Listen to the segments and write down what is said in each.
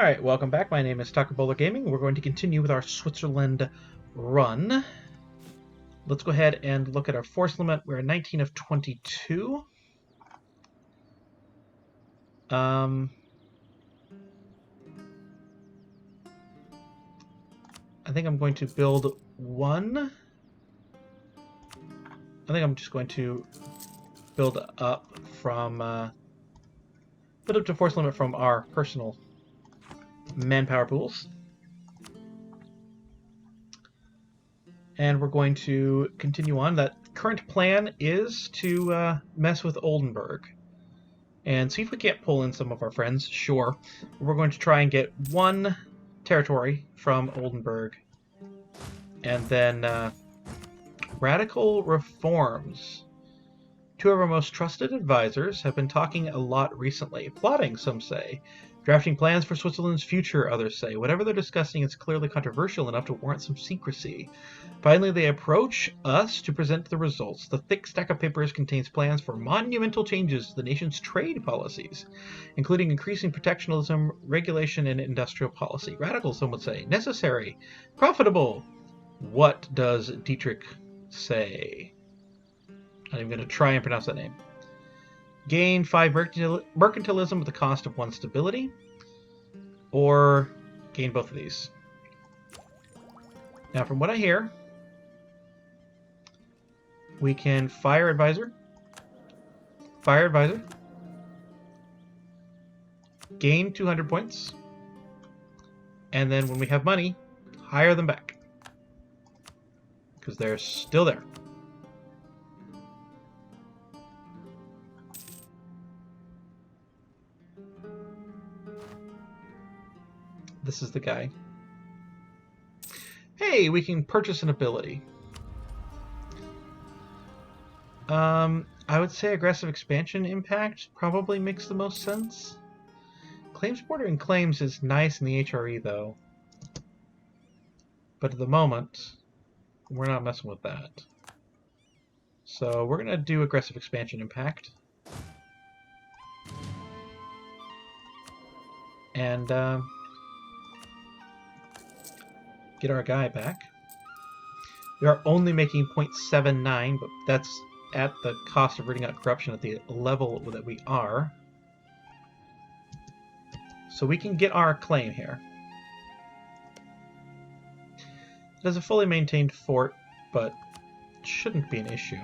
Alright, welcome back. My name is Takabola Gaming. We're going to continue with our Switzerland run. Let's go ahead and look at our force limit. We're at 19 of 22. I think I'm going to build one. I think I'm just going to build up to force limit from our personal manpower pools. And we're going to continue on. That current plan is to mess with Oldenburg and see if we can't pull in some of our friends. Sure. We're going to try and get one territory from Oldenburg. And then radical reforms. Two of our most trusted advisors have been talking a lot recently. Plotting, some say. Drafting plans for Switzerland's future, others say. Whatever they're discussing is clearly controversial enough to warrant some secrecy. Finally, they approach us to present the results. The thick stack of papers contains plans for monumental changes to the nation's trade policies, including increasing protectionism, regulation, and industrial policy. Radical, some would say. Necessary. Profitable. What does Dietrich say? I'm even going to try and pronounce that name. Gain 5 mercantilism at the cost of 1 stability, or gain both of these. Now, from what I hear, we can fire advisor, gain 200 points, and then when we have money, hire them back, because they're still there. This is the guy. Hey, we can purchase an ability. I would say aggressive expansion impact probably makes the most sense. Claims bordering claims is nice in the HRE though. But at the moment, we're not messing with that. So we're gonna do aggressive expansion impact. And get our guy back. We are only making 0.79, but that's at the cost of rooting out corruption at the level that we are. So we can get our claim here. It is a fully maintained fort, but it shouldn't be an issue.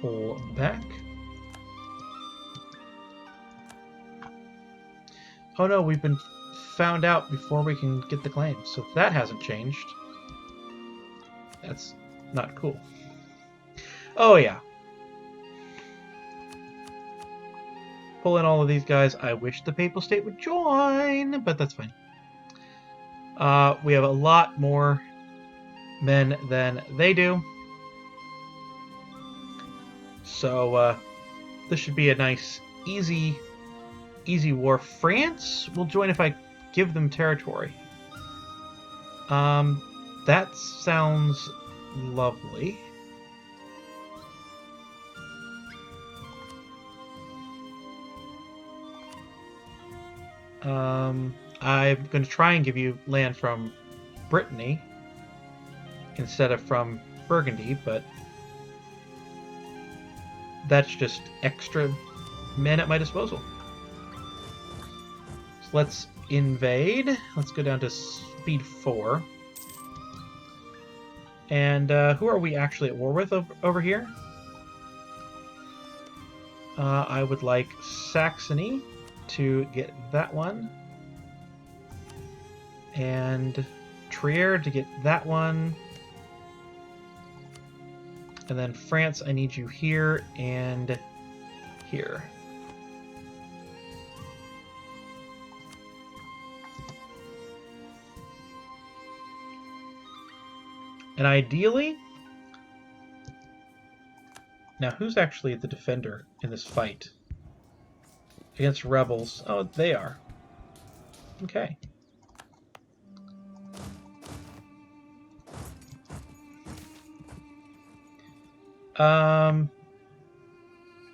Pull back. Oh no, we've been found out before we can get the claim, so that hasn't changed. That's not cool. Oh yeah. Pull in all of these guys. I wish the Papal State would join, but that's fine. We have a lot more men than they do. So this should be a nice, easy war. France will join if I give them territory. That sounds lovely. I'm going to try and give you land from Brittany instead of from Burgundy, but that's just extra men at my disposal. So let's invade. Let's go down to speed 4. And who are we actually at war with over here? I would like Saxony to get that one. And Trier to get that one. And then France, I need you here and here. And ideally... Now, who's actually the defender in this fight? Against rebels. Oh, they are. Okay.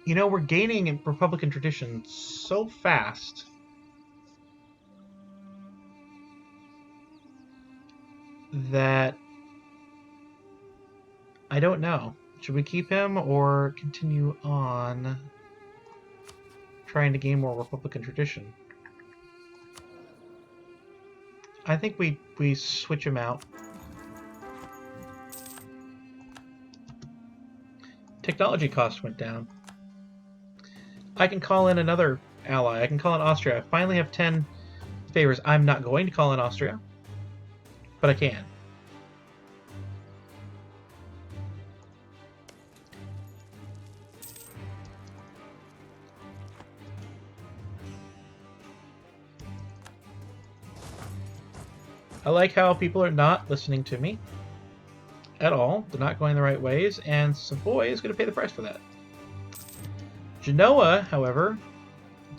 You know, we're gaining Republican tradition so fast that I don't know. Should we keep him or continue on trying to gain more Republican tradition? I think we switch him out. Technology cost went down. I can call in another ally. I can call in Austria. I finally have 10 favors. I'm not going to call in Austria, but I can. I like how people are not listening to me at all. They're not going the right ways, and Savoy is going to pay the price for that. Genoa, however,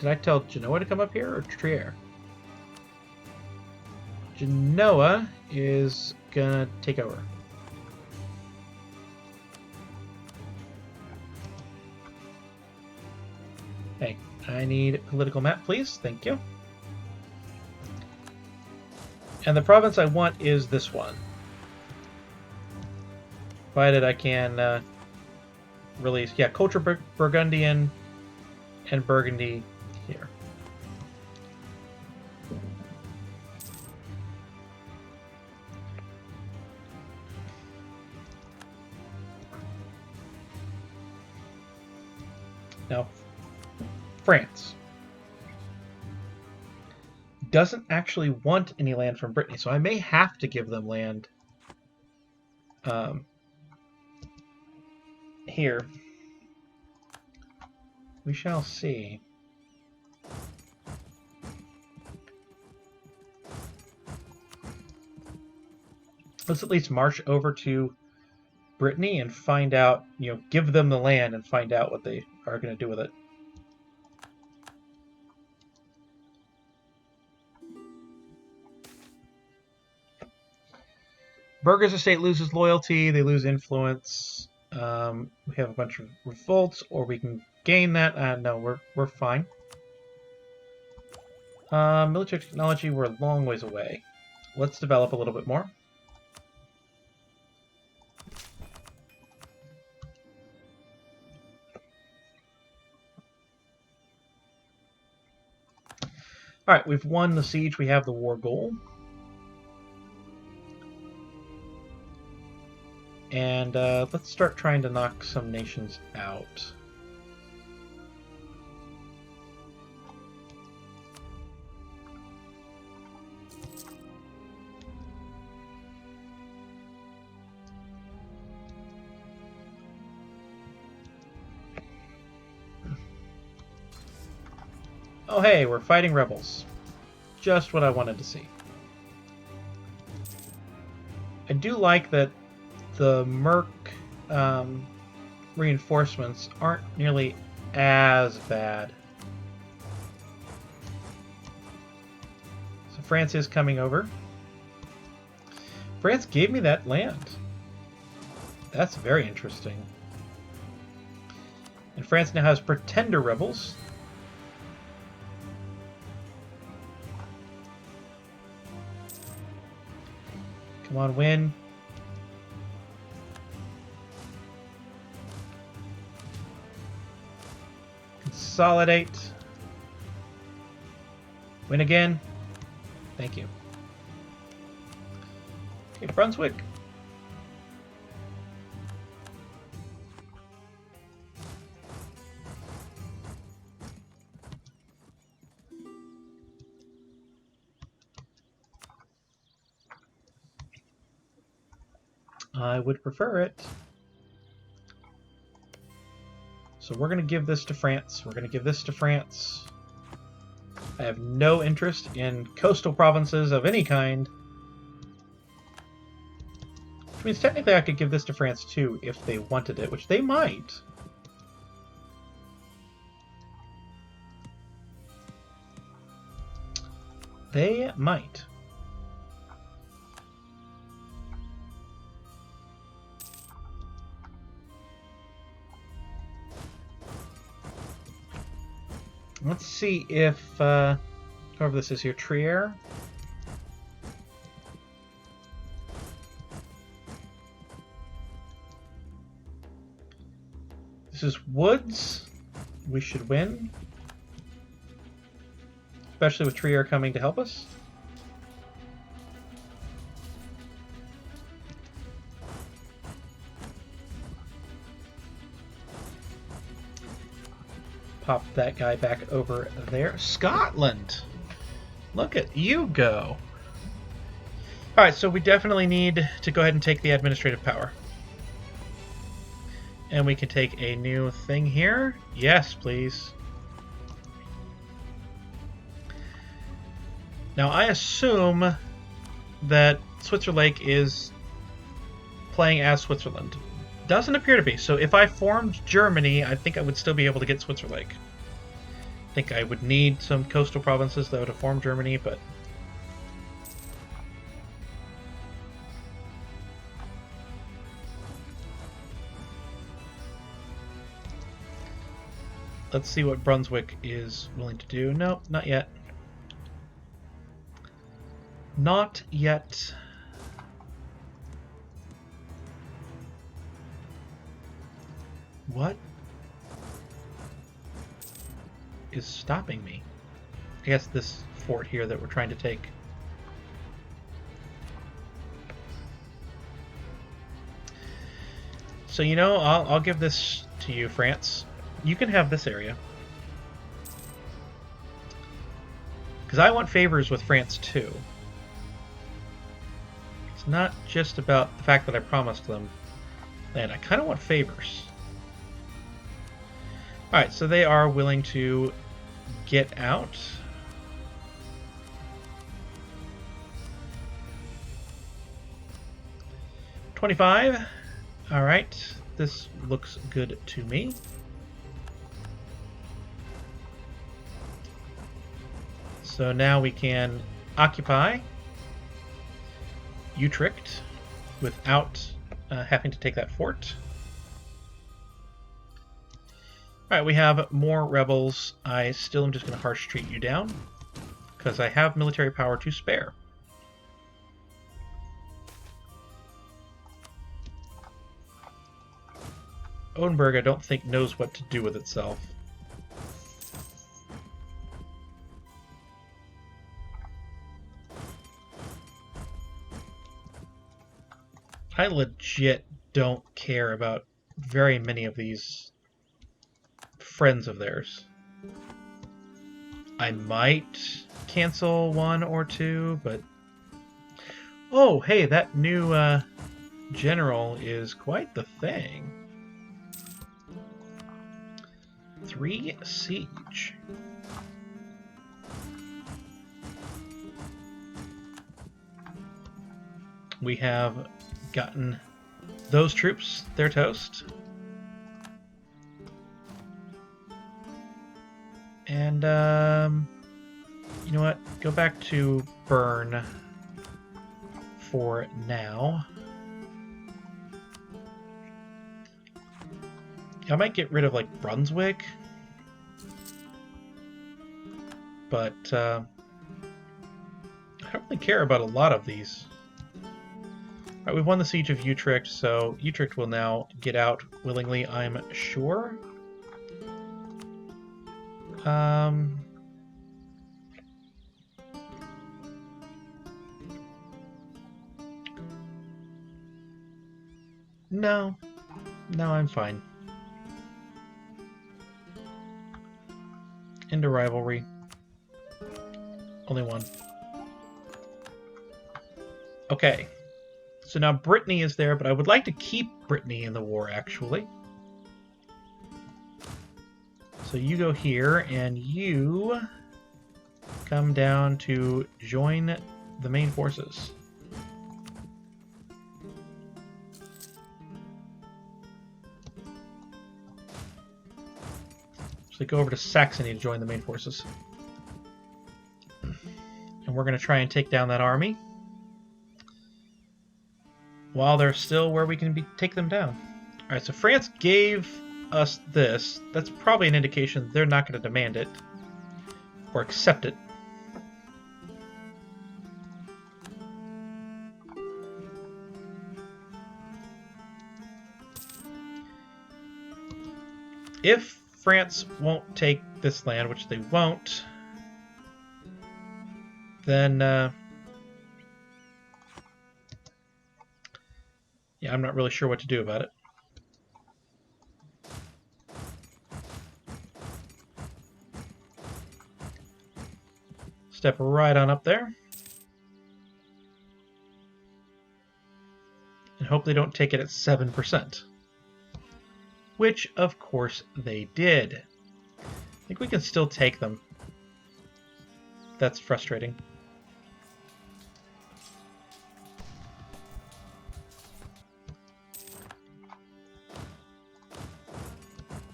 did I tell Genoa to come up here or Trier? Genoa is gonna take over. Hey, I need a political map, please. Thank you. And the province I want is this one. Provided I can release, yeah, Culture Burgundian and Burgundy here. Now, France doesn't actually want any land from Brittany, so I may have to give them land here. We shall see. Let's at least march over to Brittany and find out, you know, give them the land and find out what they are going to do with it. Burgers Estate loses loyalty, they lose influence. We have a bunch of revolts, or we can gain that. No, we're fine. Military technology, we're a long ways away. Let's develop a little bit more. Alright, we've won the siege, we have the war goal. And let's start trying to knock some nations out. Oh hey, we're fighting rebels. Just what I wanted to see. I do like that the Merc reinforcements aren't nearly as bad. So France is coming over. France gave me that land. That's very interesting. And France now has pretender rebels. Come on, win. Consolidate. Win again. Thank you. Okay, Brunswick. I would prefer it. So we're going to give this to France. We're going to give this to France. I have no interest in coastal provinces of any kind. Which means technically I could give this to France too if they wanted it, which they might. They might. Let's see if whoever this is here, Trier. This is Woods. We should win. Especially with Trier coming to help us. Pop that guy back over there. Scotland! Look at you go. Alright, so we definitely need to go ahead and take the administrative power. And we can take a new thing here. Yes, please. Now, I assume that Switzerlake is playing as Switzerland. Doesn't appear to be. So if I formed Germany, I think I would still be able to get Switzerlake. I think I would need some coastal provinces, though, to form Germany, but... Let's see what Brunswick is willing to do. No, not yet. Not yet. What is stopping me? I guess this fort here that we're trying to take. So, you know, I'll give this to you, France. You can have this area. Because I want favors with France, too. It's not just about the fact that I promised them land. I kind of want favors. Alright, so they are willing to get out. $25. Alright, this looks good to me. So now we can occupy Utrecht without having to take that fort. Alright, we have more rebels. I still am just going to harsh treat you down, because I have military power to spare. Odenburg, I don't think, knows what to do with itself. I legit don't care about very many of these friends of theirs. I might cancel one or two, but... Oh, hey, that new general is quite the thing. 3 siege. We have gotten those troops their toast. And, you know what? Go back to Bern for now. I might get rid of, like, Brunswick. But, I don't really care about a lot of these. Alright, we've won the Siege of Utrecht, so Utrecht will now get out willingly, I'm sure. No. No, I'm fine. Into rivalry. Only one. Okay. So now Brittany is there, but I would like to keep Brittany in the war, actually. So you go here, and you come down to join the main forces. So they go over to Saxony to join the main forces. And we're going to try and take down that army while they're still where we can take them down. All right, so France gave us this. That's probably an indication they're not going to demand it. or accept it. If France won't take this land, which they won't, then yeah, I'm not really sure what to do about it. Step right on up there. And hope they don't take it at 7%. Which, of course, they did. I think we can still take them. That's frustrating.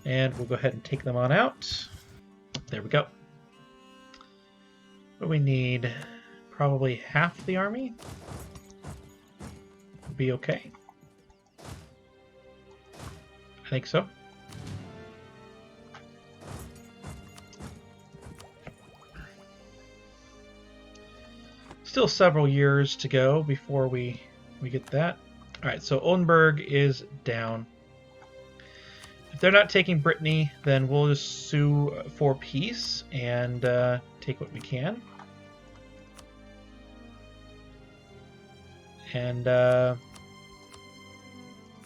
And we'll go ahead and take them on out. There we go. What we need, probably half the army. Be okay. I think so. Still several years to go before we get that. All right, so Oldenburg is down. If they're not taking Brittany, then we'll just sue for peace and take what we can. And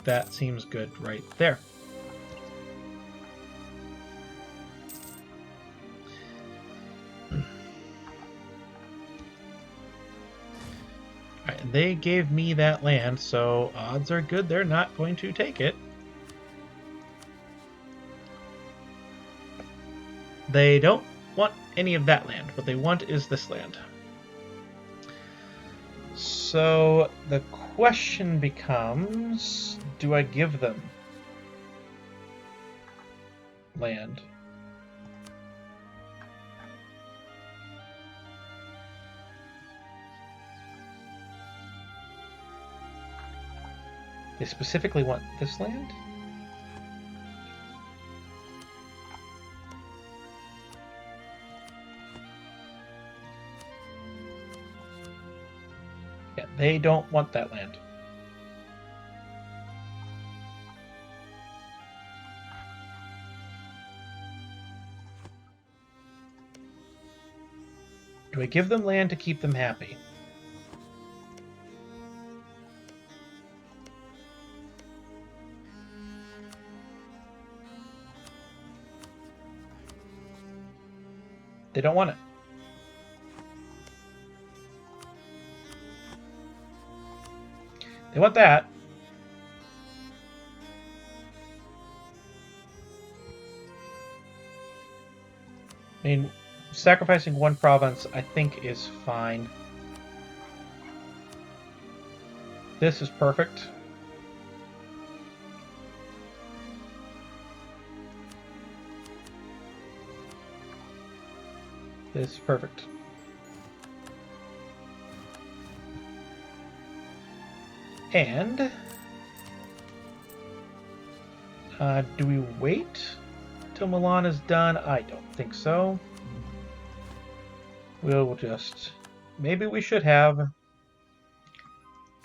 that seems good right there. Alright, they gave me that land, so odds are good they're not going to take it. They don't want any of that land. What they want is this land. So the question becomes, do I give them land? They specifically want this land? Yeah, they don't want that land. Do I give them land to keep them happy? They don't want it. They want that. I mean, sacrificing one province, I think, is fine. This is perfect. This is perfect. And do we wait till Milan is done? I don't think so. We'll just... Maybe we should have...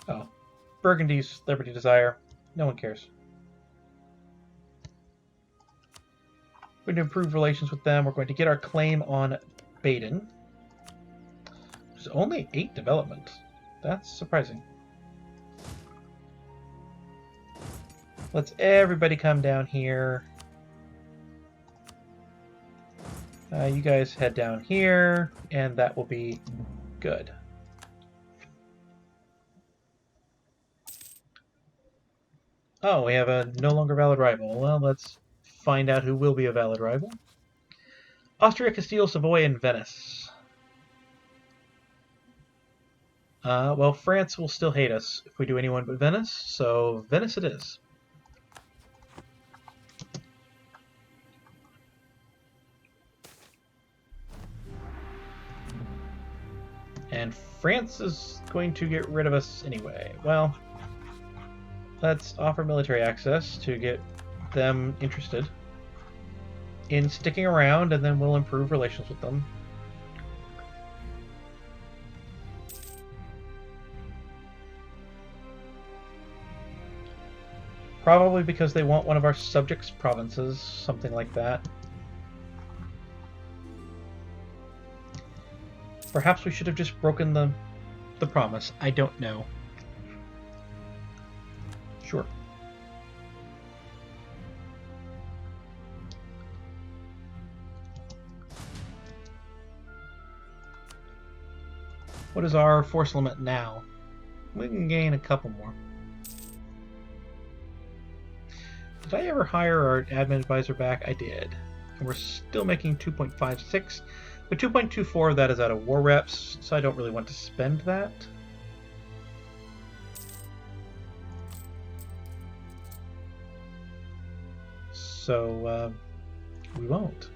Oh. Burgundy's Liberty Desire. No one cares. We're going to improve relations with them. We're going to get our claim on Baden. There's only 8 development. That's surprising. Let's everybody come down here. You guys head down here, and that will be good. Oh, we have a no longer valid rival. Well, let's find out who will be a valid rival. Austria, Castile, Savoy, and Venice. Well, France will still hate us if we do anyone but Venice, so Venice it is. And France is going to get rid of us anyway. Well, let's offer military access to get them interested in sticking around, and then we'll improve relations with them. Probably because they want one of our subjects' provinces, something like that. Perhaps we should have just broken the promise. I don't know. Sure. What is our force limit now? We can gain a couple more. Did I ever hire our admin advisor back? I did. And we're still making 2.56, but 2.24 of that is out of war reps, so I don't really want to spend that. So, we won't.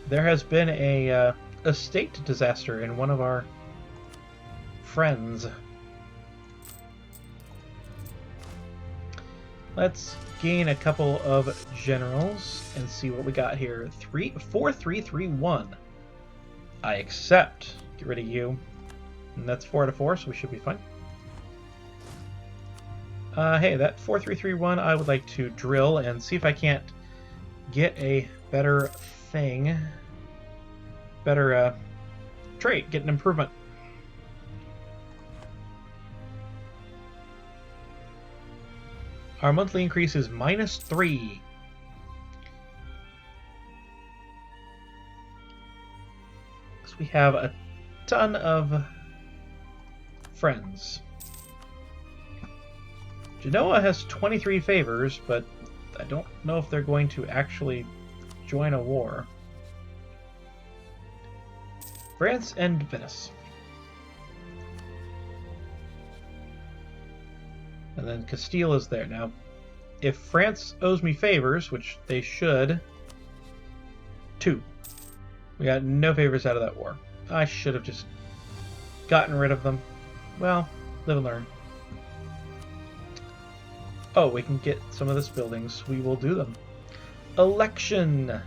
There has been a state disaster in one of our friends. Let's gain a couple of generals and see what we got here. 4-3-3-1. I accept. Get rid of you. And that's 4 out of 4, so we should be fine. Hey, that 4-3-3-1, I would like to drill and see if I can't get a better thing. Better trait, get an improvement. Our monthly increase is -3. So we have a ton of friends. Genoa has 23 favors, but I don't know if they're going to actually join a war. France and Venice. And then Castile is there. Now, if France owes me favors, which they should, 2. We got no favors out of that war. I should have just gotten rid of them. Well, live and learn. Oh, we can get some of this buildings. We will do them. Election.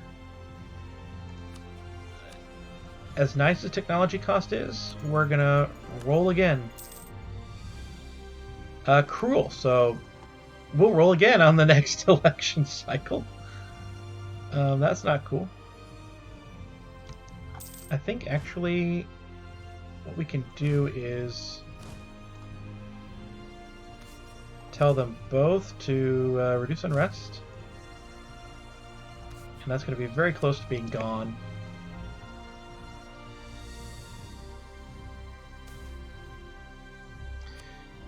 As nice as technology cost is, we're gonna roll again. Cruel, so we'll roll again on the next election cycle. That's not cool. I think actually what we can do is tell them both to reduce unrest. And that's going to be very close to being gone.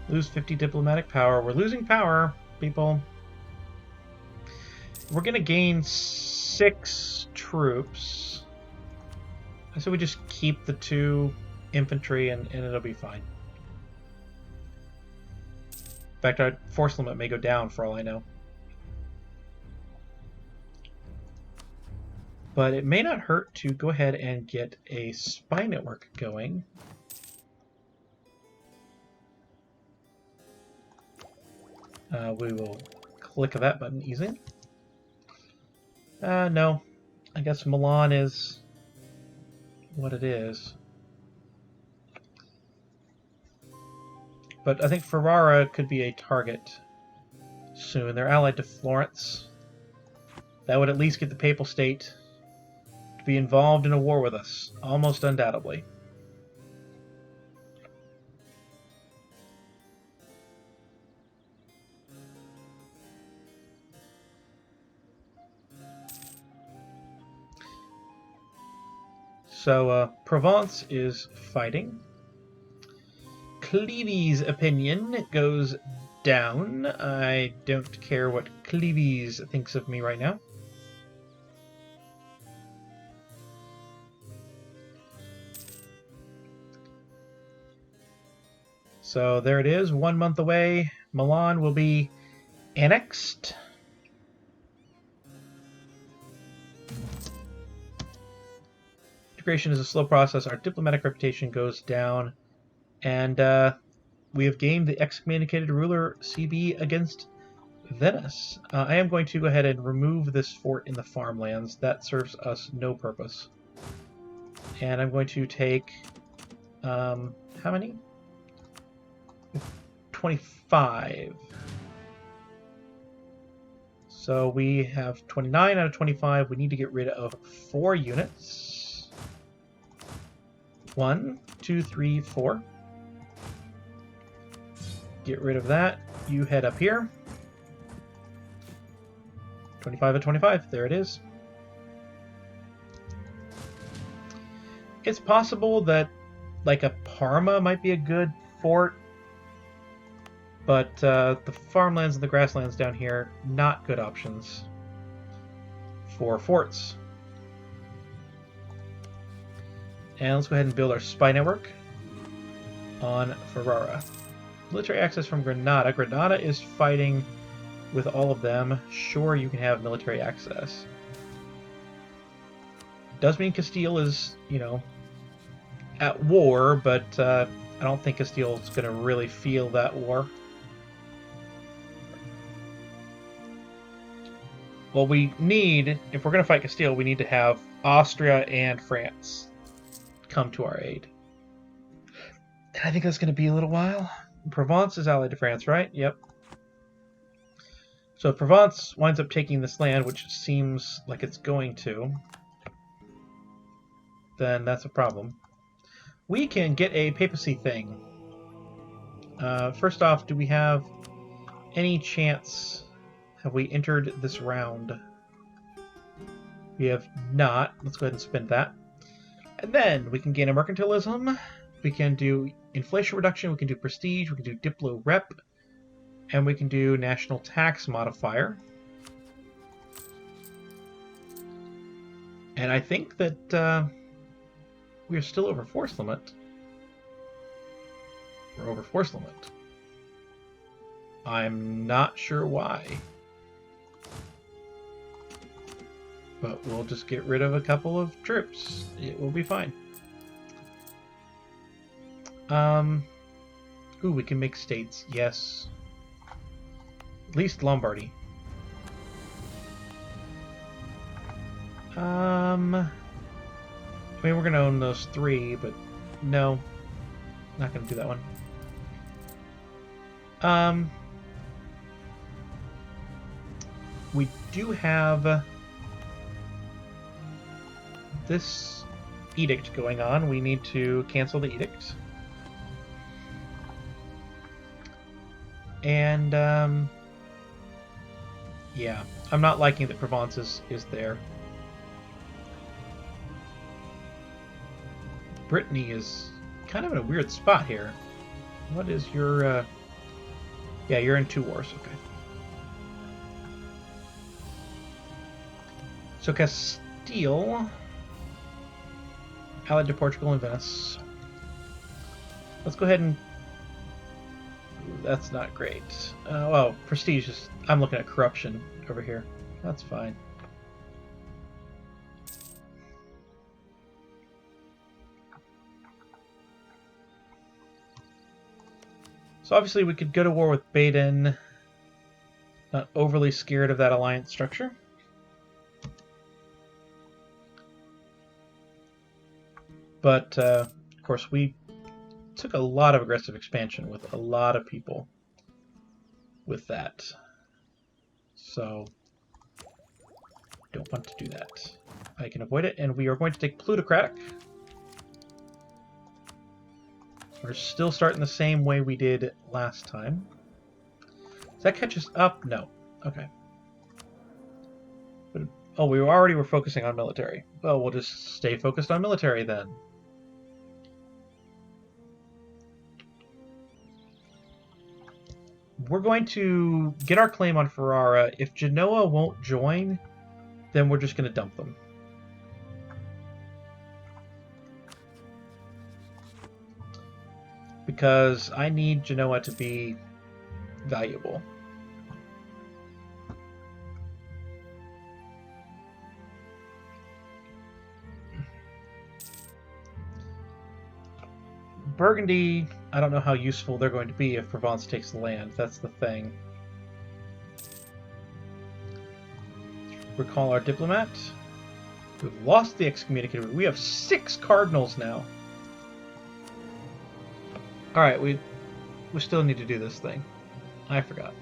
Lose 50 diplomatic power. We're losing power, people. We're going to gain 6 troops. I say we just keep the 2 infantry and it'll be fine. In fact, our force limit may go down for all I know. But it may not hurt to go ahead and get a spy network going. We will click that button easy. No. I guess Milan is what it is. But I think Ferrara could be a target soon. They're allied to Florence. That would at least get the Papal State to be involved in a war with us, almost undoubtedly. So, Provence is fighting. Clevy's opinion goes down. I don't care what Clevy's thinks of me right now. So there it is, 1 month away. Milan will be annexed. Integration is a slow process. Our diplomatic reputation goes down. And we have gained the excommunicated ruler CB against Venice. I am going to go ahead and remove this fort in the farmlands. That serves us no purpose. And I'm going to take How many? 25. So we have 29 out of 25. We need to get rid of 4 units. 1, 2, 3, 4. Get rid of that. You head up here. 25 of 25. There it is. It's possible that, like, a Parma might be a good fort, but the farmlands and the grasslands down here, not good options for forts. And let's go ahead and build our spy network on Ferrara. Military access from Granada. Granada is fighting with all of them. Sure, you can have military access. Does mean Castile is, you know, at war, but I don't think Castile is going to really feel that war. Well, we need, if we're going to fight Castile, we need to have Austria and France come to our aid. And I think that's going to be a little while. Provence is allied to France, right? Yep. So if Provence winds up taking this land, which seems like it's going to, then that's a problem. We can get a papacy thing. First off, do we have any chance? Have we entered this round? We have not. Let's go ahead and spend that. And then we can gain a mercantilism. We can do inflation reduction. We can do prestige. We can do diplo rep. And we can do national tax modifier. And I think that we're still over force limit. We're over force limit. I'm not sure why. But we'll just get rid of a couple of troops. It will be fine. Ooh, we can make states. Yes. At least Lombardy. I mean, we're going to own those 3, but no. Not going to do that one. We do have this edict going on. We need to cancel the edict. And, yeah. I'm not liking that Provence is there. Brittany is kind of in a weird spot here. What is your, yeah, you're in 2 wars, okay. So Castile, allied to Portugal and Venice. Let's go ahead and... That's not great. Well, prestige is... I'm looking at corruption over here. That's fine. So obviously we could go to war with Baden. Not overly scared of that alliance structure. But, of course, we took a lot of aggressive expansion with a lot of people with that. So, don't want to do that. I can avoid it, and we are going to take plutocratic. We're still starting the same way we did last time. Does that catch us up? No. Okay. But, oh, we already were focusing on military. Well, we'll just stay focused on military then. We're going to get our claim on Ferrara. If Genoa won't join, then we're just going to dump them. Because I need Genoa to be valuable. Burgundy, I don't know how useful they're going to be if Provence takes the land. That's the thing. Recall our diplomat. We've lost the excommunicator. We have 6 cardinals now. Alright, we still need to do this thing. I forgot.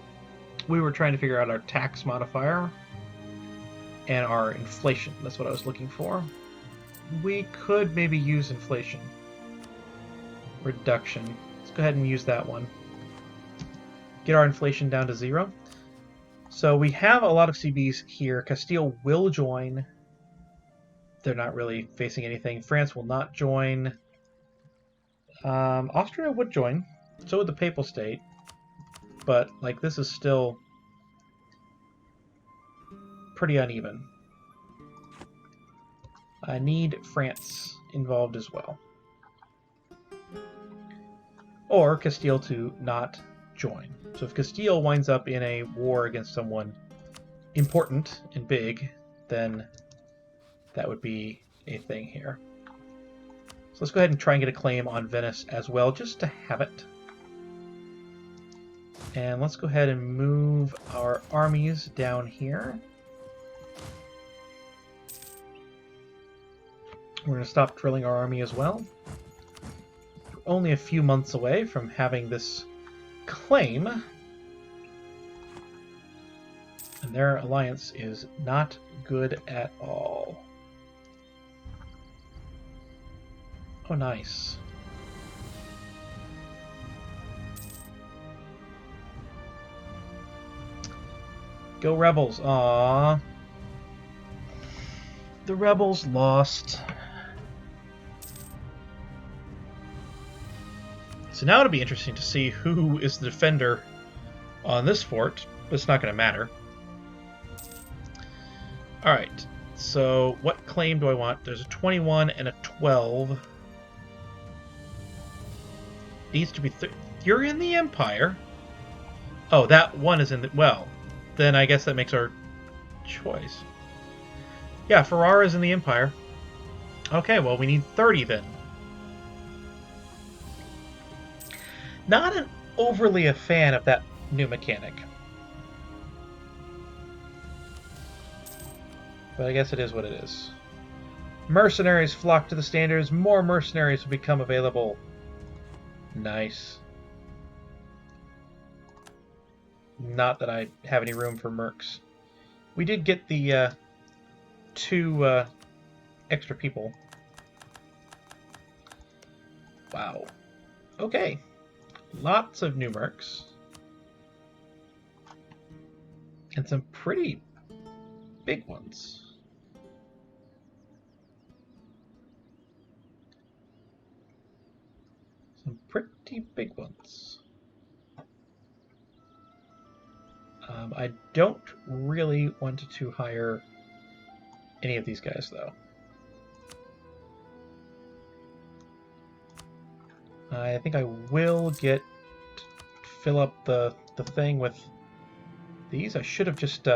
We were trying to figure out our tax modifier and our inflation. That's what I was looking for. We could maybe use inflation. Reduction. Let's go ahead and use that one. Get our inflation down to 0. So we have a lot of CBs here. Castile will join. They're not really facing anything. France will not join. Austria would join. So would the Papal State. But, like, this is still pretty uneven. I need France involved as well. Or Castile to not join. So if Castile winds up in a war against someone important and big, then that would be a thing here. So let's go ahead and try and get a claim on Venice as well, just to have it. And let's go ahead and move our armies down here. We're going to stop drilling our army as well. We're only a few months away from having this claim. And their alliance is not good at all. Oh, nice. Go Rebels. Aww. The Rebels lost. So now it'll be interesting to see who is the defender on this fort, but it's not going to matter. Alright, so what claim do I want? There's a 21 and a 12. Needs to be... You're in the Empire? Oh, that one is in the... Well, then I guess that makes our choice. Yeah, Ferrara's in the Empire. Okay, well, we need 30 then. Not an overly a fan of that new mechanic. But I guess it is what it is. Mercenaries flock to the standards. More mercenaries will become available. Nice. Not that I have any room for mercs. We did get the 2 extra people. Wow. Okay. Lots of new mercs. And some pretty big ones. Some pretty big ones. I don't really want to hire any of these guys, though. I think I will fill up the thing with these. I should have just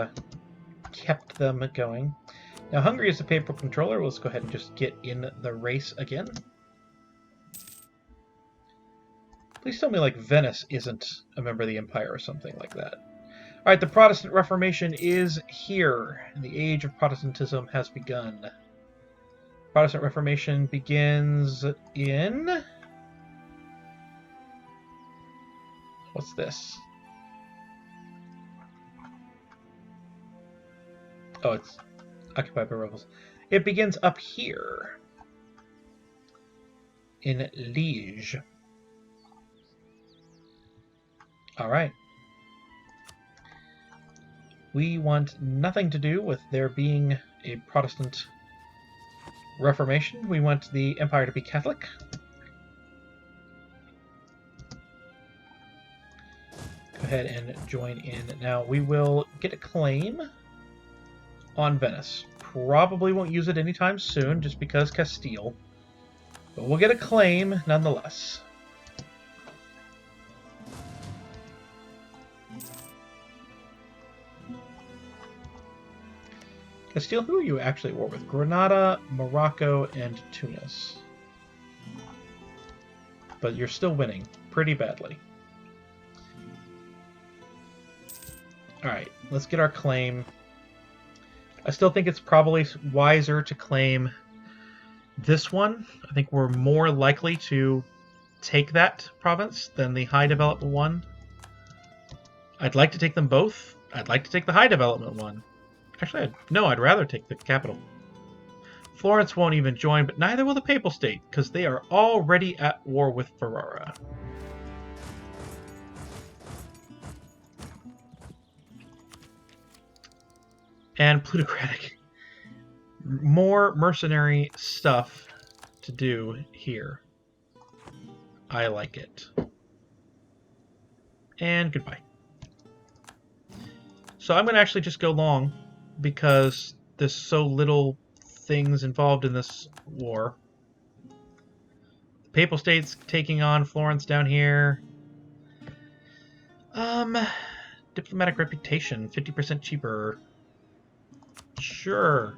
kept them going. Now Hungary is the papal controller. Let's go ahead and just get in the race again. Please tell me like Venice isn't a member of the Empire or something like that. Alright, the Protestant Reformation is here, and the age of Protestantism has begun. Protestant Reformation begins in... What's this? Oh, it's occupied by rebels. It begins up here. In Liege. Alright. We want nothing to do with there being a Protestant Reformation. We want the Empire to be Catholic. Go ahead and join in. Now, we will get a claim on Venice. Probably won't use it anytime soon, just because Castile. But we'll get a claim nonetheless. Castile, who are you actually at war with? Granada, Morocco, and Tunis. But you're still winning pretty badly. Alright, let's get our claim. I still think it's probably wiser to claim this one. I think we're more likely to take that province than the high development one. I'd like to take them both. I'd like to take the high development one. Actually, no, I'd rather take the capital. Florence won't even join, but neither will the Papal State, because they are already at war with Ferrara. And plutocratic. More mercenary stuff to do here. I like it. And goodbye. So I'm going to actually just go long because there's so little things involved in this war. The Papal State's taking on Florence down here. Diplomatic reputation, 50% cheaper. Sure.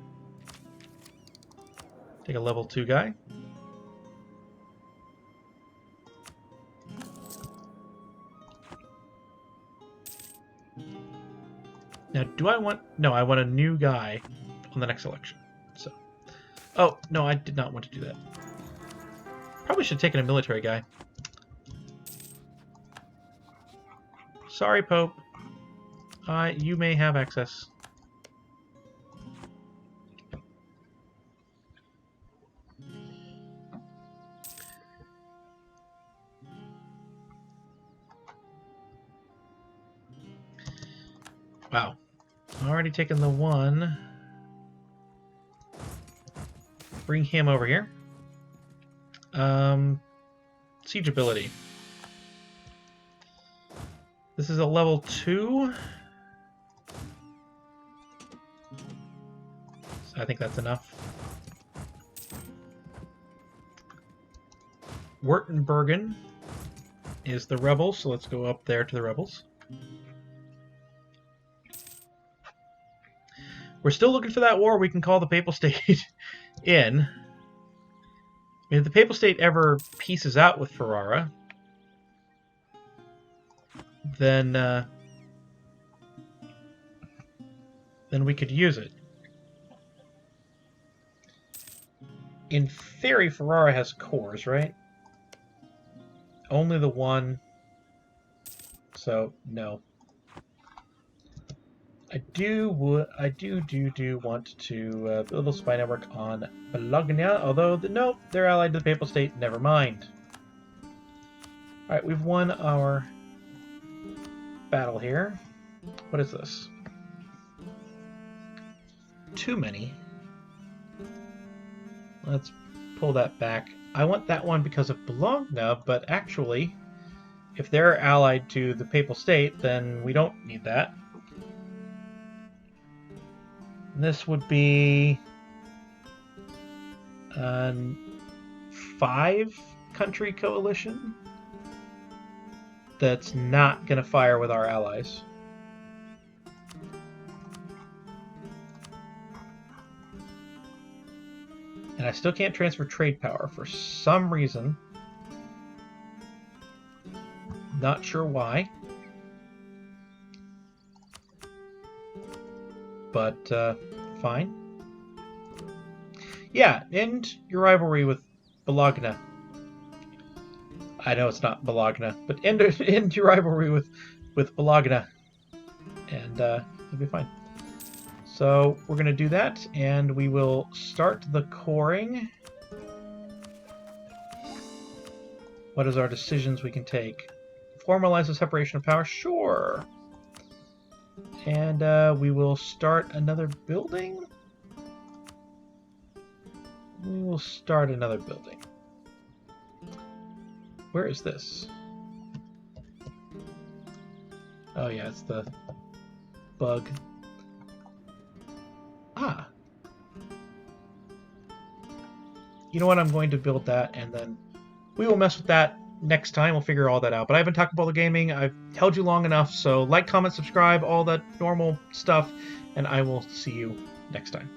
Take a level 2 guy. Now, do I want... No, I want a new guy on the next election. So, oh, no, I did not want to do that. Probably should have taken a military guy. Sorry, Pope. You may have access. Wow. Already taken the one. Bring him over here. Siege ability. This is a level 2. So I think that's enough. Württembergen is the rebels, so let's go up there to the rebels. We're still looking for that war we can call the Papal State in. I mean, if the Papal State ever pieces out with Ferrara, then we could use it. In theory, Ferrara has cores, right? Only the one. So, no. I do want to build a spy network on Bologna, although no, they're allied to the Papal State. Never mind. All right, we've won our battle here. What is this? Too many. Let's pull that back. I want that one because of Bologna, but actually, if they're allied to the Papal State, then we don't need that. This would be a 5-country coalition that's not going to fire with our allies. And I still can't transfer trade power for some reason. Not sure why. But, fine. Yeah, end your rivalry with Bologna. I know it's not Bologna, but end your rivalry with Bologna. And, it'll be fine. So, we're going to do that, and we will start the coring. What is our decisions we can take? Formalize the separation of power? Sure. And we will start another building. We will start another building. Where is this? Oh yeah, it's the bug. Ah. You know what? I'm going to build that, and then we will mess with that next time. We'll figure all that out. But I've been talking about the gaming. I've held you long enough, so like, comment, subscribe, all that normal stuff, and I will see you next time.